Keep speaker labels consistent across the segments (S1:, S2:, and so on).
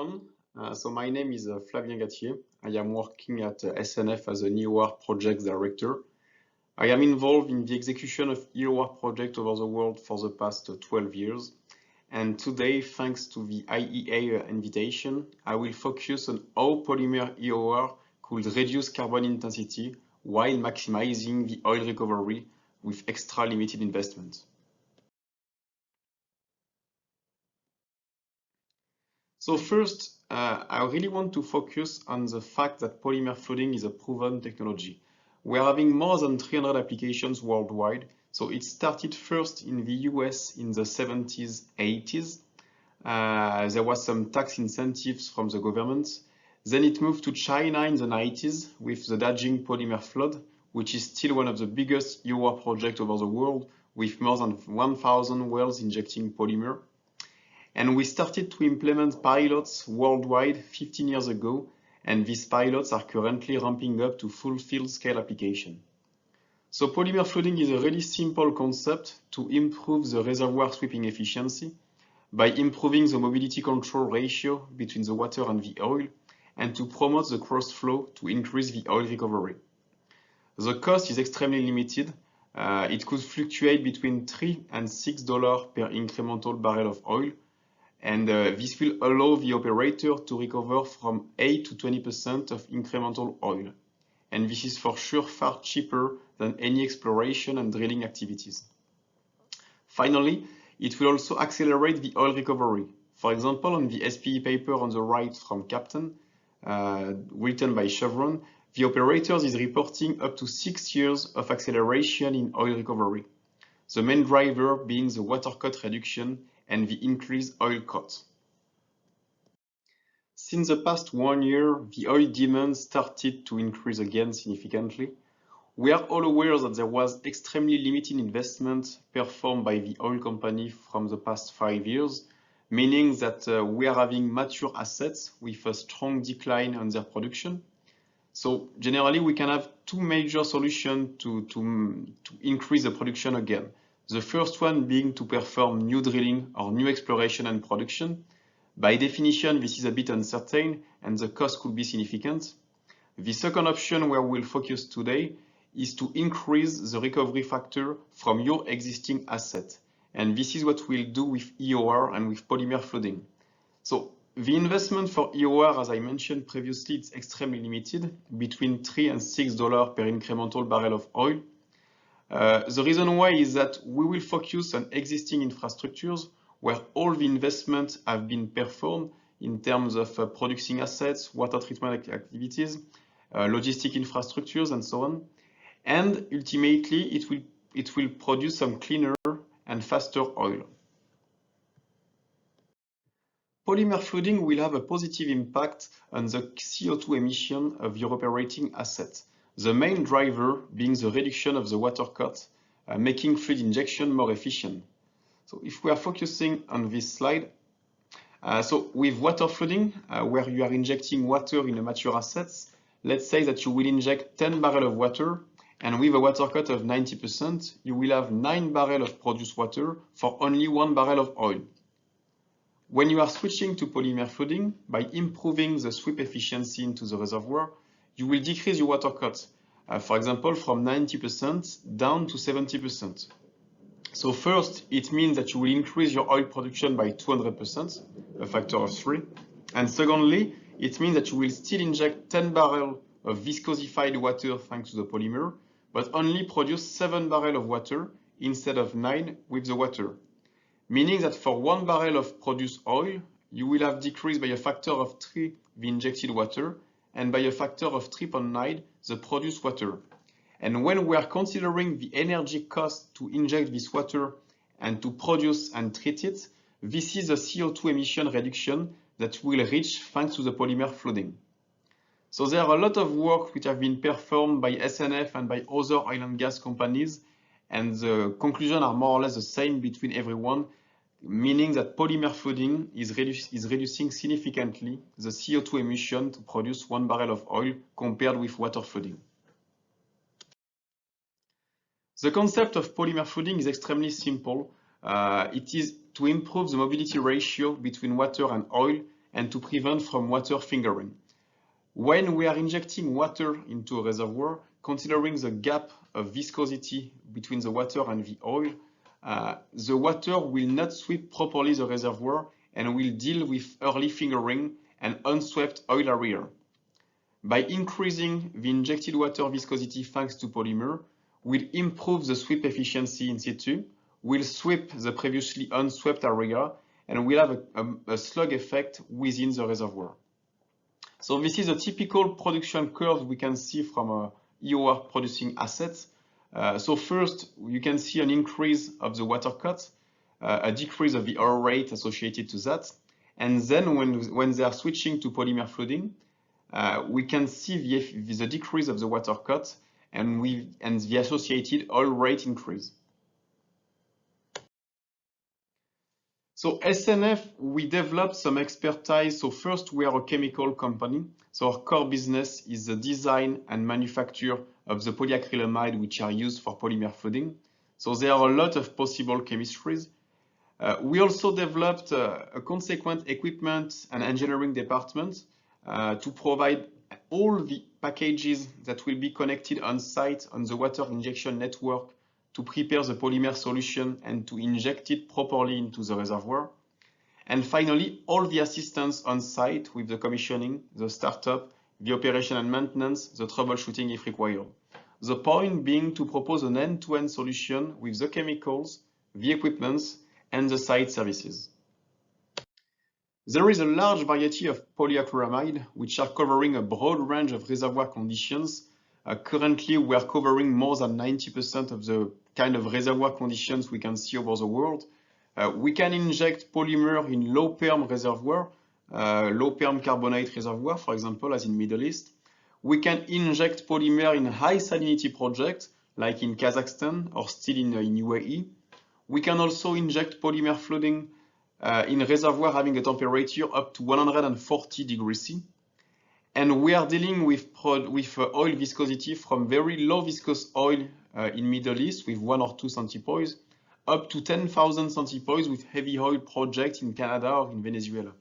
S1: everyone. My name is Flavien Gattier. I am working at SNF as an EOR project director. I am involved in the execution of EOR projects over the world for the past 12 years. And today, thanks to the IEA invitation, I will focus on how polymer EOR could reduce carbon intensity while maximizing the oil recovery with extra limited investment. So first, I really want to focus on the fact that polymer flooding is a proven technology. We're having more than 300 applications worldwide. So it started first in the US in the 70s, 80s. There was some tax incentives from the government. Then it moved to China in the 90s with the Dajing polymer flood, which is still one of the biggest EOR projects over the world with more than 1,000 wells injecting polymer. And we started to implement pilots worldwide 15 years ago, and these pilots are currently ramping up to full field scale application. So polymer flooding is a really simple concept to improve the reservoir sweeping efficiency by improving the mobility control ratio between the water and the oil, and to promote the cross flow to increase the oil recovery. The cost is extremely limited. It could fluctuate between $3 and $6 per incremental barrel of oil. And this will allow the operator to recover from 8 to 20% of incremental oil. And this is for sure far cheaper than any exploration and drilling activities. Finally, it will also accelerate the oil recovery. For example, on the SPE paper on the right from Captain, written by Chevron, the operator is reporting up to 6 years of acceleration in oil recovery. The main driver being the water cut reduction and the increased oil cut. Since the past 1 year, the oil demand started to increase again significantly. We are all aware that there was extremely limited investment performed by the oil company from the past 5 years, meaning that we are having mature assets with a strong decline on their production. So generally, we can have two major solutions to increase the production again. The first one being to perform new drilling or new exploration and production. By definition, this is a bit uncertain and the cost could be significant. The second option where we'll focus today is to increase the recovery factor from your existing asset. And this is what we'll do with EOR and with polymer flooding. So the investment for EOR, as I mentioned previously, it's extremely limited, between $3 and $6 per incremental barrel of oil. The reason why is that we will focus on existing infrastructures where all the investments have been performed in terms of producing assets, water treatment activities, logistic infrastructures, and so on. And ultimately, it will produce some cleaner and faster oil. Polymer flooding will have a positive impact on the CO2 emission of your operating asset. The main driver being the reduction of the water cut, making fluid injection more efficient. So if we are focusing on this slide, so with water flooding, where you are injecting water in a mature assets, let's say that you will inject 10 barrels of water, and with a water cut of 90%, you will have 9 barrels of produced water for only 1 barrel of oil. When you are switching to polymer flooding, by improving the sweep efficiency into the reservoir, you will decrease your water cut, for example, from 90% down to 70%. So first, it means that you will increase your oil production by 200%, a factor of 3. And secondly, it means that you will still inject 10 barrels of viscosified water thanks to the polymer, but only produce 7 barrels of water instead of 9 with the water. Meaning that for 1 barrel of produced oil, you will have decreased by a factor of 3 the injected water, and by a factor of 3.9 the produced water. And when we are considering the energy cost to inject this water and to produce and treat it, this is a CO2 emission reduction that will reach thanks to the polymer flooding. So there are a lot of work which have been performed by SNF and by other oil and gas companies, and the conclusions are more or less the same between everyone, meaning that polymer flooding is reducing significantly the CO2 emission to produce 1 barrel of oil compared with water flooding. The concept of polymer flooding is extremely simple. It is to improve the mobility ratio between water and oil and to prevent from water fingering. When we are injecting water into a reservoir, considering the gap of viscosity between the water and the oil, the water will not sweep properly the reservoir and will deal with early fingering and unswept oil area. By increasing the injected water viscosity thanks to polymer, we'll improve the sweep efficiency in situ, we'll sweep the previously unswept area, and we'll have a slug effect within the reservoir. So this is a typical production curve we can see from a EOR producing assets. So first, you can see an increase of the water cut, a decrease of the error rate associated to that. And then when they are switching to polymer flooding, we can see the decrease of the water cut and the associated oil rate increase. So SNF, we developed some expertise. So first, we are a chemical company. So our core business is the design and manufacture of the polyacrylamide which are used for polymer flooding. So there are a lot of possible chemistries. We also developed a consequent equipment and engineering department to provide all the packages that will be connected on site on the water injection network to prepare the polymer solution and to inject it properly into the reservoir. And finally, all the assistance on site with the commissioning, the startup, the operation and maintenance, the troubleshooting if required. The point being to propose an end-to-end solution with the chemicals, the equipments, and the site services. There is a large variety of polyacrylamide which are covering a broad range of reservoir conditions. Currently, we are covering more than 90% of the kind of reservoir conditions we can see over the world. We can inject polymer in low perm reservoir, low perm carbonate reservoir, for example, as in Middle East. We can inject polymer in high salinity projects, like in Kazakhstan or still in UAE. We can also inject polymer flooding in reservoir having a temperature up to 140 degrees C. And we are dealing with oil viscosity from very low viscous oil in Middle East with 1 or 2 centipoise, up to 10,000 centipoise with heavy oil projects in Canada or in Venezuela.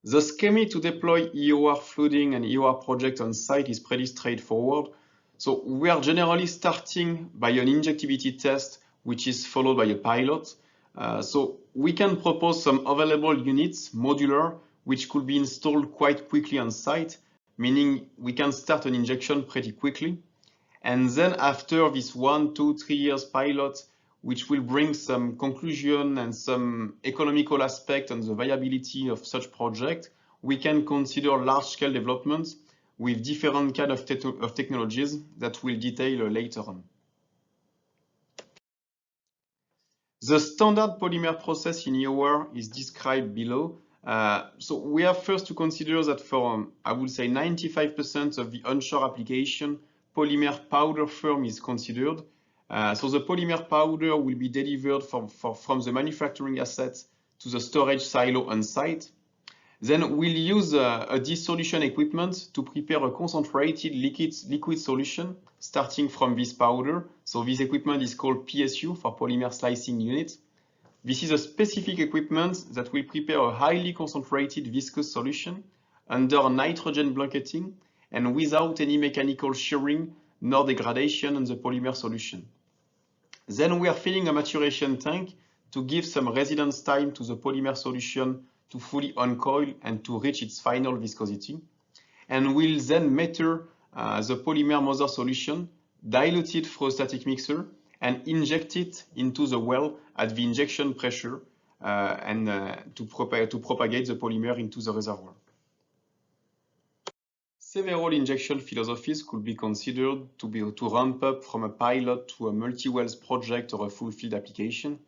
S1: The scheme to deploy EOR flooding and EOR project on site is pretty straightforward. So we are generally starting by an injectivity test, which is followed by a pilot. So we can propose some available units, modular, which could be installed quite quickly on site, meaning we can start an injection pretty quickly. And then after this 1, 2, 3 years pilot, which will bring some conclusion and some economical aspect on the viability of such project, we can consider large-scale developments with different kind of technologies that we'll detail later on. The standard polymer process in EOR is described below. So we have first to consider that for, I would say, 95% of the onshore application, polymer powder form is considered. So the polymer powder will be delivered from the manufacturing assets to the storage silo on site. Then we'll use a dissolution equipment to prepare a concentrated liquid solution starting from this powder. So this equipment is called PSU for polymer slicing unit. This is a specific equipment that will prepare a highly concentrated viscous solution under nitrogen blanketing and without any mechanical shearing nor degradation on the polymer solution. Then we are filling a maturation tank to give some residence time to the polymer solution to fully uncoil and to reach its final viscosity. And we'll then meter the polymer mother solution, dilute it through a static mixer, and inject it into the well at the injection pressure to propagate the polymer into the reservoir. Several injection philosophies could be considered to ramp up from a pilot to a multi-wells project or a full field application.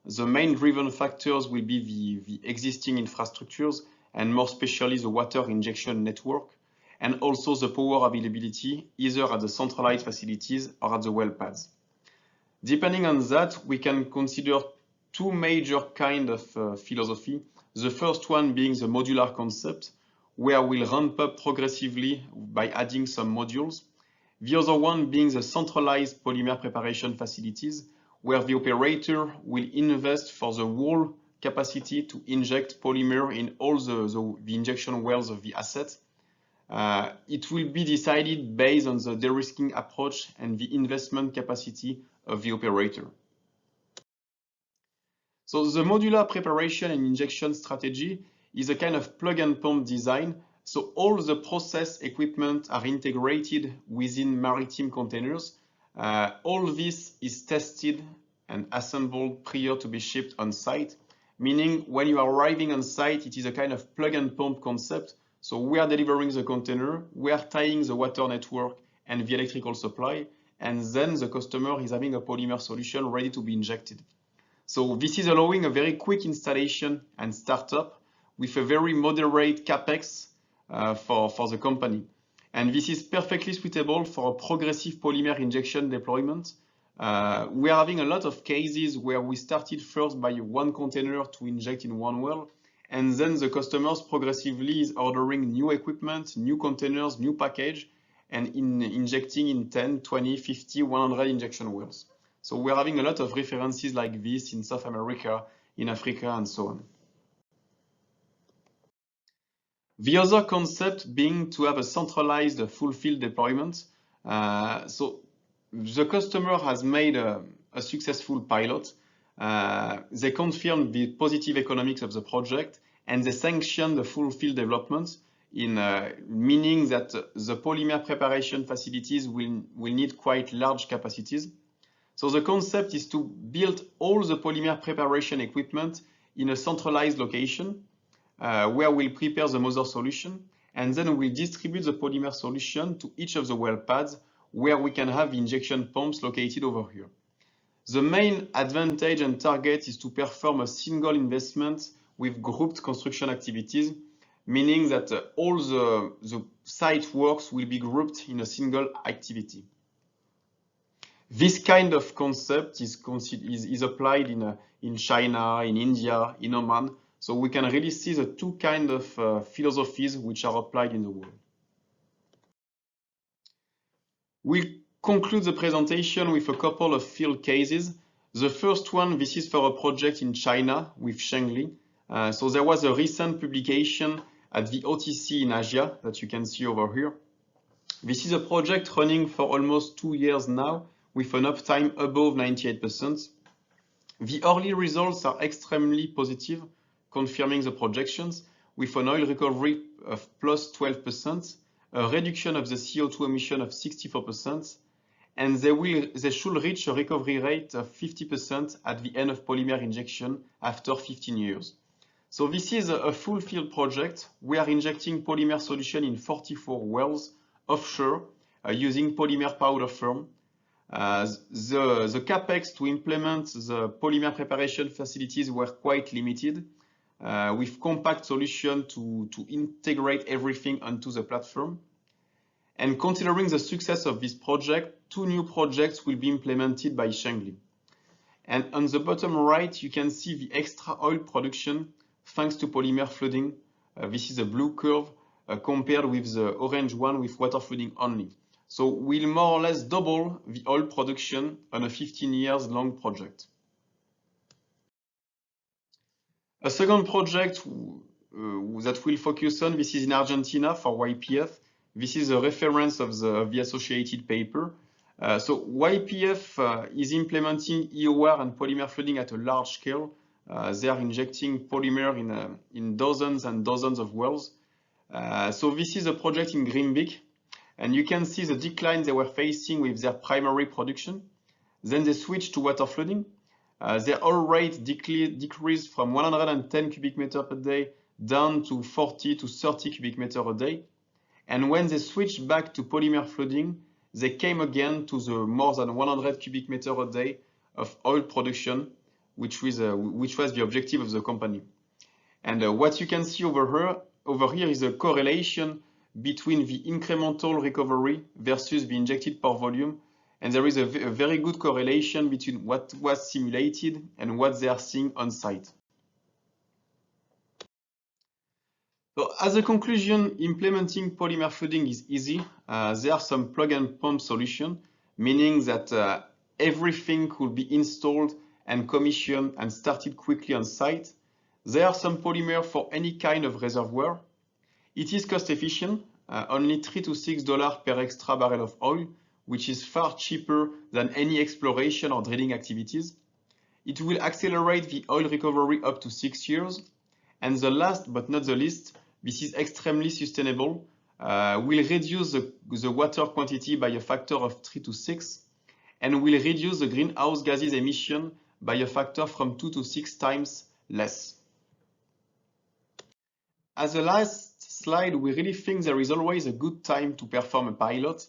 S1: The main driven factors will be the existing infrastructures and more especially the water injection network, and also the power availability either at the centralized facilities or at the well pads. Depending on that, we can consider two major kinds of philosophy. The first one being the modular concept, where we'll ramp up progressively by adding some modules. The other one being the centralized polymer preparation facilities, where the operator will invest for the whole capacity to inject polymer in all the injection wells of the asset. It will be decided based on the de-risking approach and the investment capacity of the operator. So the modular preparation and injection strategy is a kind of plug and pump design. So all the process equipment are integrated within maritime containers. All this is tested and assembled prior to be shipped on site, meaning when you are arriving on site, it is a kind of plug and pump concept. So we are delivering the container, we are tying the water network and the electrical supply, and then the customer is having a polymer solution ready to be injected. So this is allowing a very quick installation and startup with a very moderate capex for the company. And this is perfectly suitable for a progressive polymer injection deployment. We are having a lot of cases where we started first by one container to inject in one well, and then the customers progressively is ordering new equipment, new containers, new package, and injecting in 10, 20, 50, 100 injection wells. So we're having a lot of references like this in South America, in Africa, and so on. The other concept being to have a centralized full field deployment. So the customer has made a successful pilot. They confirmed the positive economics of the project, and they sanctioned the full field development, meaning that the polymer preparation facilities will need quite large capacities. So the concept is to build all the polymer preparation equipment in a centralized location where we'll prepare the mother solution, and then we'll distribute the polymer solution to each of the well pads where we can have injection pumps located over here. The main advantage and target is to perform a single investment with grouped construction activities, meaning that all the site works will be grouped in a single activity. This kind of concept is applied in China, in India, in Oman. So we can really see the two kind of philosophies which are applied in the world. We'll conclude the presentation with a couple of field cases. The first one, this is for a project in China with Shengli. So there was a recent publication at the OTC in Asia that you can see over here. This is a project running for almost 2 years now with an uptime above 98%. The early results are extremely positive, confirming the projections with an oil recovery of plus 12%, a reduction of the CO2 emission of 64%, and they should reach a recovery rate of 50% at the end of polymer injection after 15 years. So this is a full field project. We are injecting polymer solution in 44 wells offshore using polymer powder firm. The capex to implement the polymer preparation facilities were quite limited, with compact solution to integrate everything onto the platform. And considering the success of this project, 2 new projects will be implemented by Shengli. And on the bottom right, you can see the extra oil production thanks to polymer flooding. This is a blue curve compared with the orange one with water flooding only. So we'll more or less double the oil production on a 15 years long project. A second project that we'll focus on, this is in Argentina for YPF. This is a reference of the associated paper. So YPF is implementing EOR and polymer flooding at a large scale. They are injecting polymer in dozens and dozens of wells. So this is a project in Greenvik, and you can see the decline they were facing with their primary production. Then they switched to water flooding. Their oil rate decreased from 110 cubic meter per day down to 40 to 30 cubic meter a day. And when they switched back to polymer flooding, they came again to the more than 100 cubic meter a day of oil production, which was the objective of the company. And what you can see over here is a correlation between the incremental recovery versus the injected per volume. And there is a very good correlation between what was simulated and what they are seeing on site. So as a conclusion, implementing polymer flooding is easy. There are some plug and pump solutions, meaning that everything could be installed and commissioned and started quickly on site. There are some polymer for any kind of reservoir. It is cost efficient, only $3 to $6 per extra barrel of oil, which is far cheaper than any exploration or drilling activities. It will accelerate the oil recovery up to 6 years. And the last but not the least, this is extremely sustainable, will reduce the water quantity by a factor of 3 to 6, and will reduce the greenhouse gases emission by a factor from 2 to 6 times less. As a last slide, we really think there is always a good time to perform a pilot.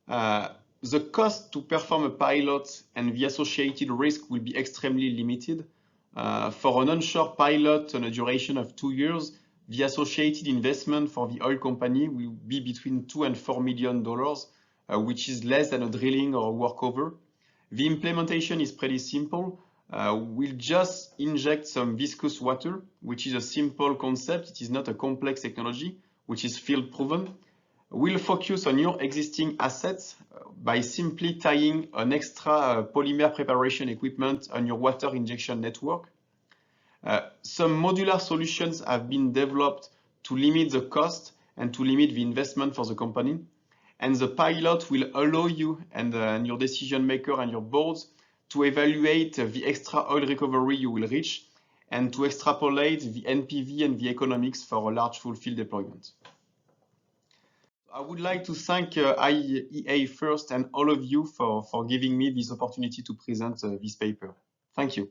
S1: The cost to perform a pilot and the associated risk will be extremely limited. For an onshore pilot on a duration of 2 years, the associated investment for the oil company will be between $2 and $4 million, which is less than a drilling or a workover. The implementation is pretty simple. We'll just inject some viscous water, which is a simple concept. It is not a complex technology, which is field proven. We'll focus on your existing assets by simply tying an extra polymer preparation equipment on your water injection network. Some modular solutions have been developed to limit the cost and to limit the investment for the company. And the pilot will allow you and your decision maker and your boards to evaluate the extra oil recovery you will reach and to extrapolate the NPV and the economics for a large full field deployment. I would like to thank IEA first and all of you for giving me this opportunity to present this paper. Thank you.